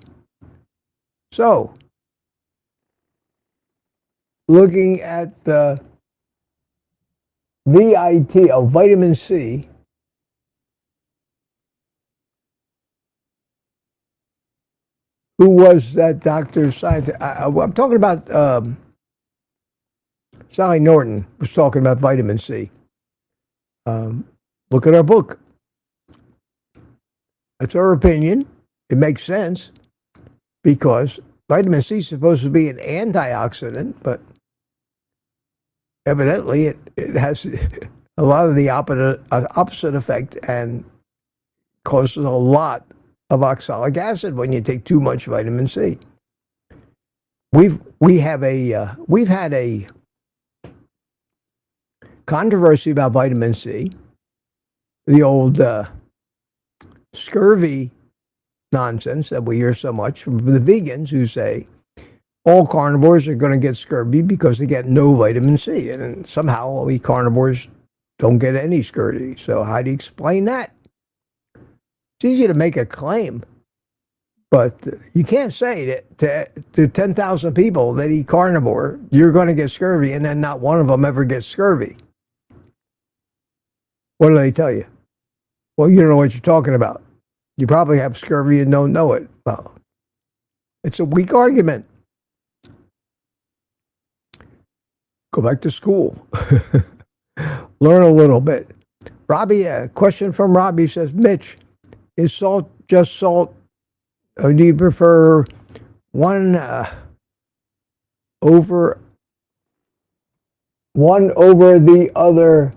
So, looking at the VIT, vitamin C, who was that doctor scientist? I'm talking about Sally Norton was talking about vitamin C. Look at our book. That's our opinion. It makes sense because vitamin C is supposed to be an antioxidant, but evidently it has a lot of the opposite effect and causes a lot of oxalic acid when you take too much vitamin C. We've had a controversy about vitamin C, the old scurvy nonsense that we hear so much from the vegans who say all carnivores are going to get scurvy because they get no vitamin C, and somehow we carnivores don't get any scurvy. So how do you explain that? It's easy to make a claim, but you can't say that to 10,000 people that eat carnivore, you're going to get scurvy, and then not one of them ever gets scurvy. What do they tell you? Well, you don't know what you're talking about. You probably have scurvy and don't know it. Well, it's a weak argument. Go back to school. Learn a little bit. Robbie, a question from Robbie says, Mitch, is salt just salt? Or do you prefer one over the other?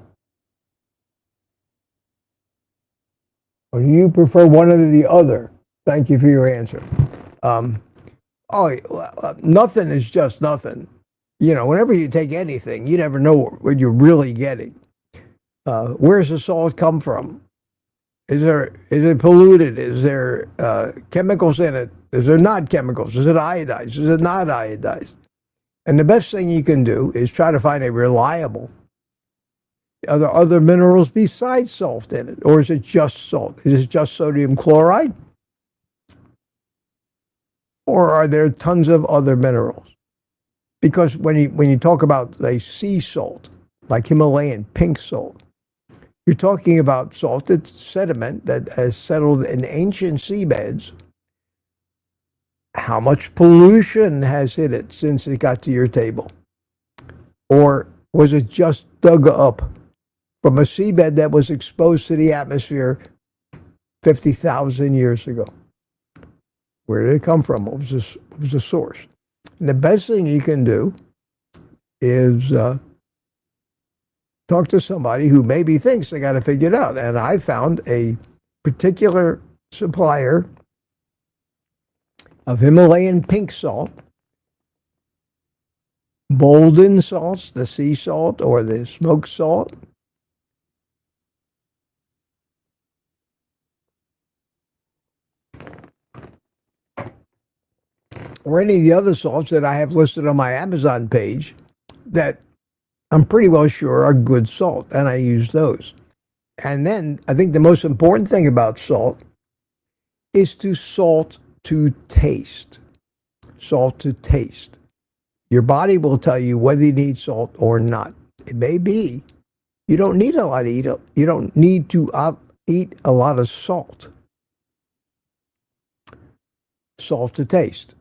Or do you prefer one over the other? Thank you for your answer. Nothing is just nothing. You know, whenever you take anything, you never know what you're really getting. Where's the salt come from? Is it polluted? Is there chemicals in it? Is there not chemicals? Is it iodized? Is it not iodized? And the best thing you can do is try to find a reliable. Are there other minerals besides salt in it? Or is it just salt? Is it just sodium chloride? Or are there tons of other minerals? Because when you talk about, say, sea salt, like Himalayan pink salt, you're talking about salted sediment that has settled in ancient seabeds. How much pollution has hit it since it got to your table? Or was it just dug up from a seabed that was exposed to the atmosphere 50,000 years ago? Where did it come from? What was the source? And the best thing you can do is talk to somebody who maybe thinks they got to figure it out. And I found a particular supplier of Himalayan pink salt, Bolden salts, the sea salt or the smoked salt, or any of the other salts that I have listed on my Amazon page that I'm pretty well sure are good salt, and I use those. And then I think the most important thing about salt is to salt to taste. Salt to taste. Your body will tell you whether you need salt or not. It may be you don't need a lot to eat. You don't need to eat a lot of salt. Salt to taste.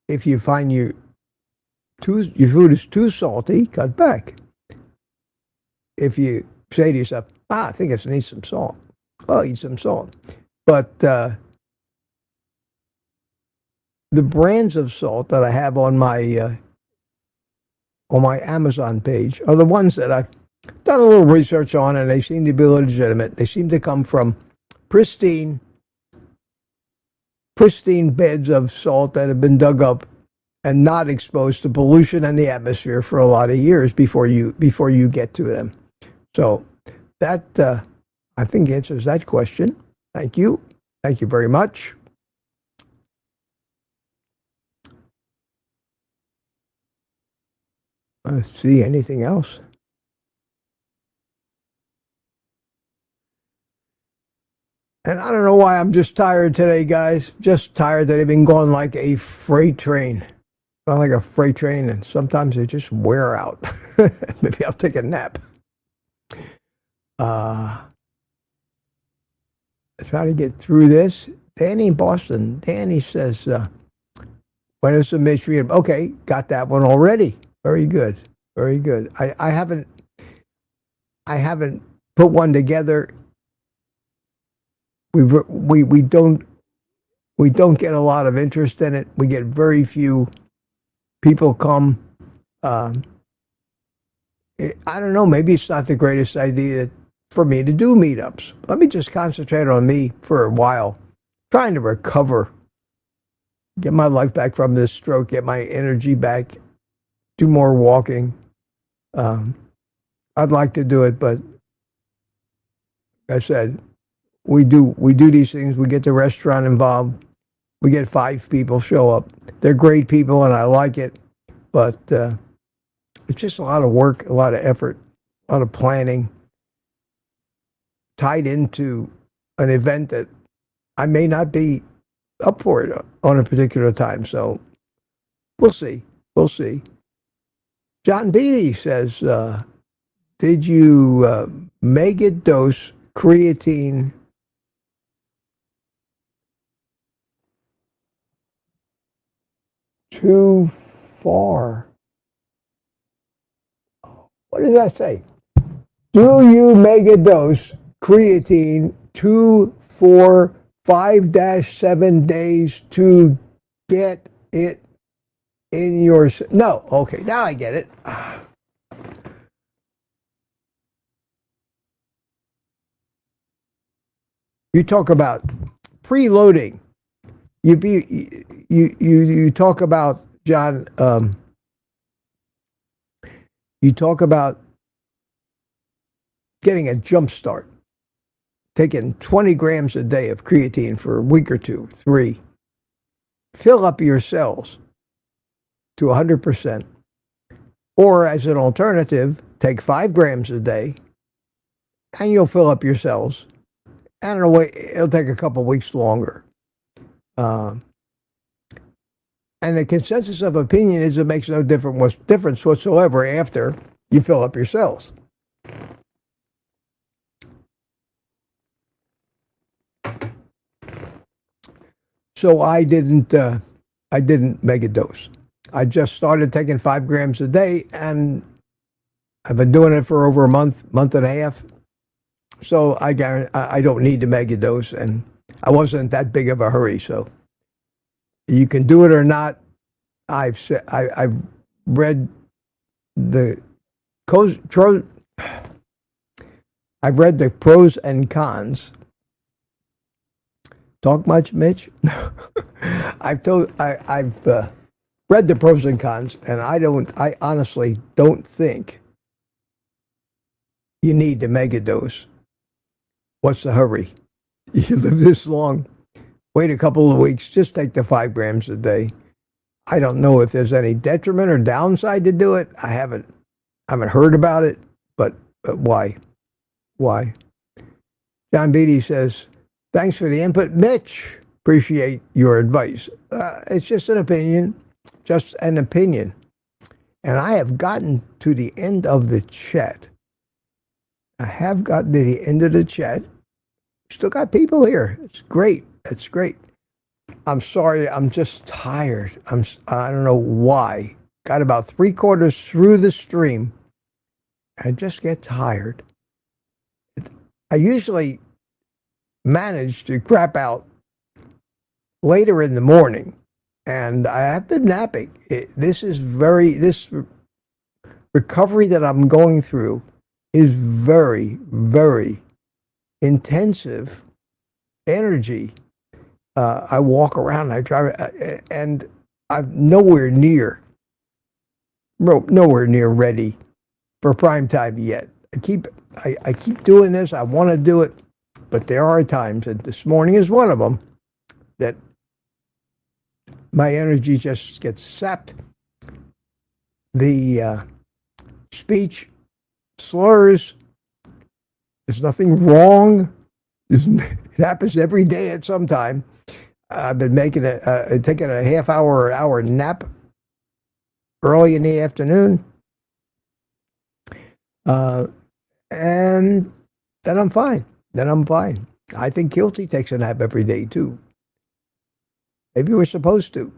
If you find your food is too salty, cut back. If you say to yourself, I think it needs some salt, well, eat some salt. But the brands of salt that I have on my Amazon page are the ones that I've done a little research on, and they seem to be legitimate. They seem to come from pristine beds of salt that have been dug up and not exposed to pollution in the atmosphere for a lot of years before you get to them. So that I think answers that question. Thank you. Thank you very much. Let's see, anything else? And I don't know why I'm just tired today, guys. Just tired that I've been going like a freight train. Going like a freight train, and sometimes they just wear out. Maybe I'll take a nap. Try to get through this. Danny in Boston. Danny says, when is the Mitch Freedom? Okay, got that one already. Very good. Very good. I haven't put one together. We don't get a lot of interest in it. We get very few people come. I don't know, maybe it's not the greatest idea for me to do meetups. Let me just concentrate on me for a while trying to recover, get my life back from this stroke, get my energy back, do more walking. I'd like to do it, but like I said, we do these things. We get the restaurant involved. We get 5 people show up. They're great people, and I like it, but it's just a lot of work, a lot of effort, a lot of planning tied into an event that I may not be up for it on a particular time. So we'll see. We'll see. John Beatty says, did you mega dose creatine too far? What does that say? Do you mega dose creatine 2, 4, 5-7 days to get it in your... No, okay, now I get it. You talk about preloading. You talk about, John, you talk about getting a jump start, taking 20 grams a day of creatine for a week or 2, 3. Fill up your cells to 100%. Or as an alternative, take 5 grams a day and you'll fill up your cells. And it'll take a couple weeks longer. And the consensus of opinion is it makes no difference whatsoever after you fill up your cells. So I didn't make a dose. I just started taking 5 grams a day, and I've been doing it for over a month and a half. So I don't need to make a dose, and I wasn't that big of a hurry. So you can do it or not. I've read the pros and cons. Talk much, Mitch? I've read the pros and cons, and I honestly don't think you need to mega dose. What's the hurry? You live this long, wait a couple of weeks, just take the 5 grams a day. I don't know if there's any detriment or downside to do it. I haven't heard about it, but why? Why? John Beatty says, thanks for the input, Mitch. Appreciate your advice. It's just an opinion. And I have gotten to the end of the chat. Still got people here. It's great. I'm sorry. I'm just tired. I don't know why. Got about 3/4 through the stream. I just get tired. I usually manage to crap out later in the morning, and I have been napping. This recovery that I'm going through is very, very intensive energy. I walk around, I drive, and I'm nowhere near ready for prime time yet. I keep doing this. I want to do it, but there are times, and this morning is one of them, that my energy just gets sapped. The speech slurs. There's nothing wrong. It happens every day at some time. I've been taking a half hour or hour nap early in the afternoon. And then I'm fine. I think Guilty takes a nap every day too. Maybe we're supposed to.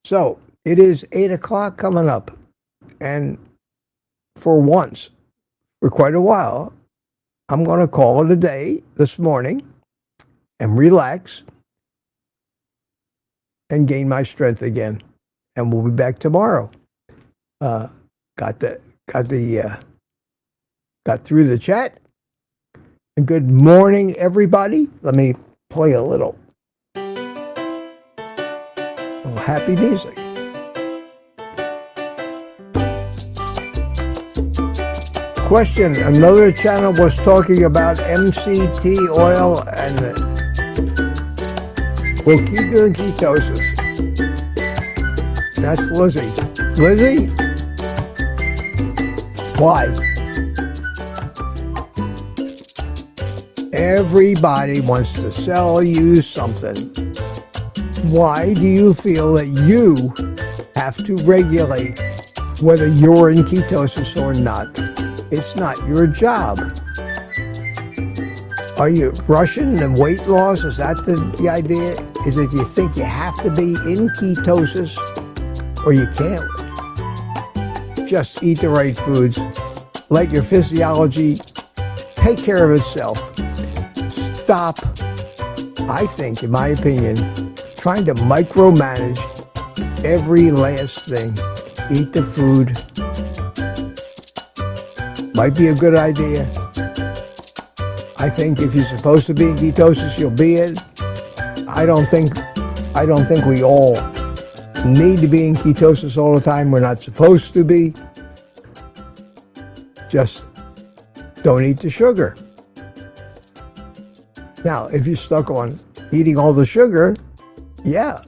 So it is 8 o'clock coming up. And for once, for quite a while, I'm going to call it a day this morning and relax and gain my strength again. And we'll be back tomorrow. Got through the chat And good morning, everybody. Let me play a little happy music. Question, another channel was talking about MCT oil and will keep you in ketosis. That's Lizzie. Lizzie? Why? Everybody wants to sell you something. Why do you feel that you have to regulate whether you're in ketosis or not? It's not your job. Are you rushing and weight loss? Is that the idea? Is it you think you have to be in ketosis or you can't? Just eat the right foods. Let your physiology take care of itself. Stop, I think, in my opinion, trying to micromanage every last thing. Eat the food. Might be a good idea. I think if you're supposed to be in ketosis, you'll be it. I don't think we all need to be in ketosis all the time. We're not supposed to be. Just don't eat the sugar. Now, if you're stuck on eating all the sugar, yeah,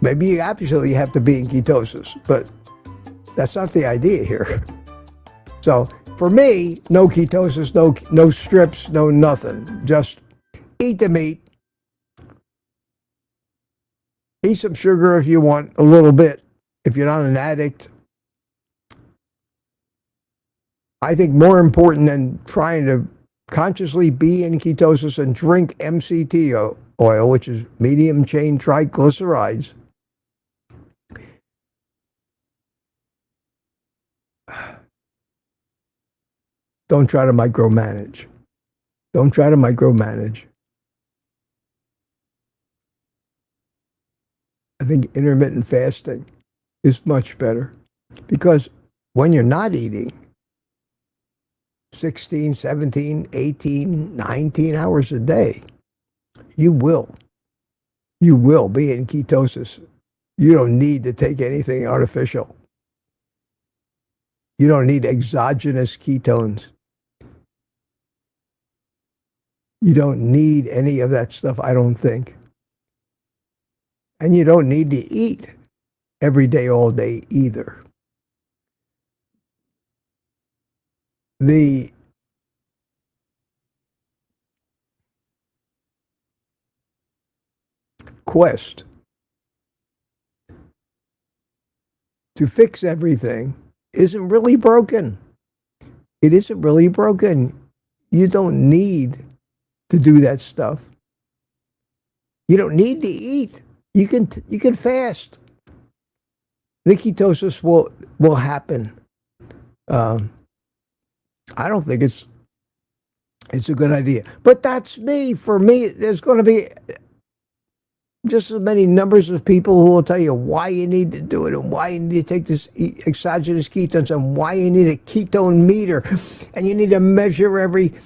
maybe you absolutely have to be in ketosis, but that's not the idea here. So for me, no ketosis, no strips, no nothing. Just eat the meat. Eat some sugar if you want, a little bit, if you're not an addict. I think more important than trying to consciously be in ketosis and drink MCT oil, which is medium chain triglycerides. Don't try to micromanage. Don't try to micromanage. I think intermittent fasting is much better because when you're not eating 16, 17, 18, 19 hours a day, you will be in ketosis. You don't need to take anything artificial. You don't need exogenous ketones. You don't need any of that stuff, I don't think. And you don't need to eat every day, all day either. The quest to fix everything isn't really broken. It isn't really broken. You don't need to do that stuff. You don't need to eat. You can fast. The ketosis will happen. I don't think it's a good idea. But that's me. For me, there's going to be just as many numbers of people who will tell you why you need to do it and why you need to take this exogenous ketones and why you need a ketone meter and you need to measure everything.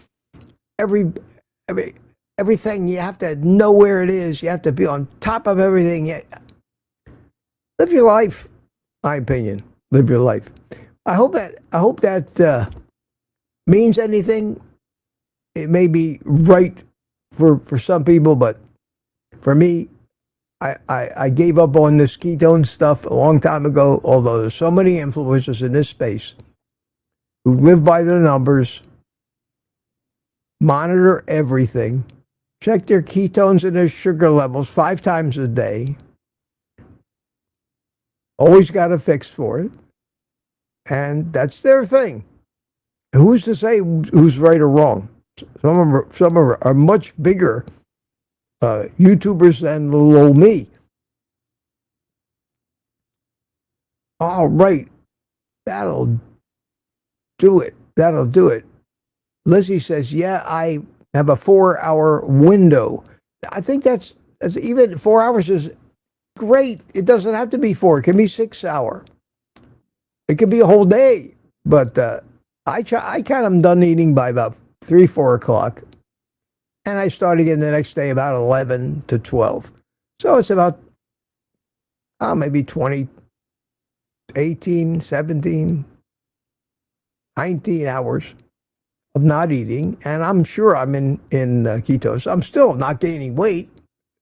You have to know where it is. You have to be on top of everything. Live your life, my opinion. Live your life. I hope that means anything. It may be right for some people, but for me, I gave up on this ketone stuff a long time ago, although there's so many influencers in this space who live by the numbers, monitor everything, check their ketones and their sugar levels 5 times a day, always got a fix for it, and that's their thing. Who's to say who's right or wrong? Some of them are much bigger YouTubers than little old me. All right, that'll do it. Lizzie says, yeah, I have a 4-hour window. I think that's even 4 hours is great. It doesn't have to be 4. It can be 6 hour. It could be a whole day. But I kind of am done eating by about 3, 4 o'clock. And I start again the next day about 11 to 12. So it's about maybe 20, 18, 17, 19 hours of not eating. And I'm sure I'm in ketosis. I'm still not gaining weight,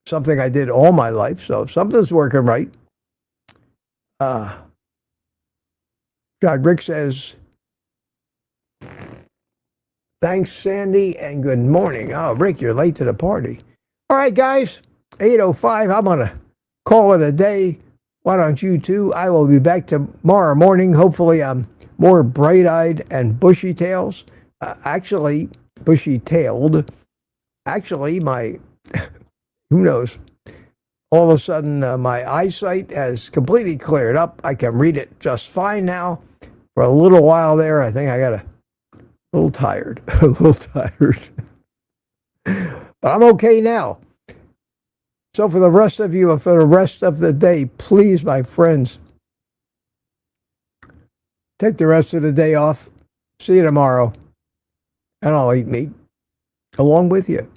something I did all my life. So something's working right. Rick says, thanks, Sandy, and good morning. Oh, Rick, you're late to the party. All right, guys, 8:05. I'm going to call it a day. Why don't you too? I will be back tomorrow morning. Hopefully, I'm more bright-eyed and bushy-tails. Actually, bushy-tailed. Actually, who knows? All of a sudden, my eyesight has completely cleared up. I can read it just fine now. For a little while there, I think I got a little tired. A little tired. But I'm okay now. So for the rest of you, and for the rest of the day, please, my friends, take the rest of the day off. See you tomorrow. And I'll eat meat along with you.